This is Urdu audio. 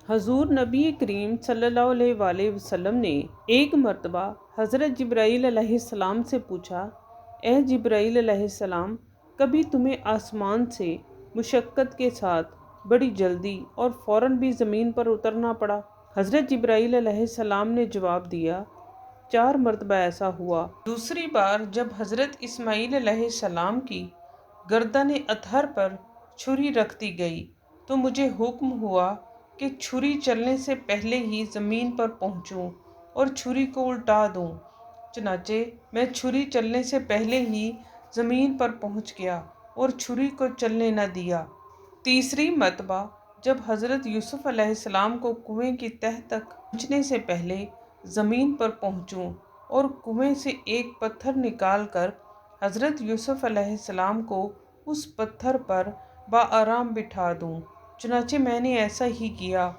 حضور نبی کریم صلی اللہ علیہ وآلہ وسلم نے ایک مرتبہ حضرت جبرائیل علیہ السلام سے پوچھا، اے جبرائیل علیہ السلام، کبھی تمہیں آسمان سے مشقت کے ساتھ بڑی جلدی اور فوراً بھی زمین پر اترنا پڑا؟ حضرت جبرائیل علیہ السلام نے جواب دیا، 4 مرتبہ ایسا ہوا۔ دوسری بار جب حضرت اسماعیل علیہ السلام کی گردن اطہر پر چھری رکھ دی گئی تو مجھے حکم ہوا کہ چھری چلنے سے پہلے ہی زمین پر پہنچوں اور چھری کو الٹا دوں۔ چنانچہ میں چھری چلنے سے پہلے ہی زمین پر پہنچ گیا اور چھری کو چلنے نہ دیا۔ تیسری مرتبہ جب حضرت یوسف علیہ السلام کو کنویں کی تہہ تک پہنچنے سے پہلے زمین پر پہنچوں اور کنویں سے ایک پتھر نکال کر حضرت یوسف علیہ السلام کو اس پتھر پر بآرام بٹھا دوں۔ چنانچہ میں نے ایسا ہی کیا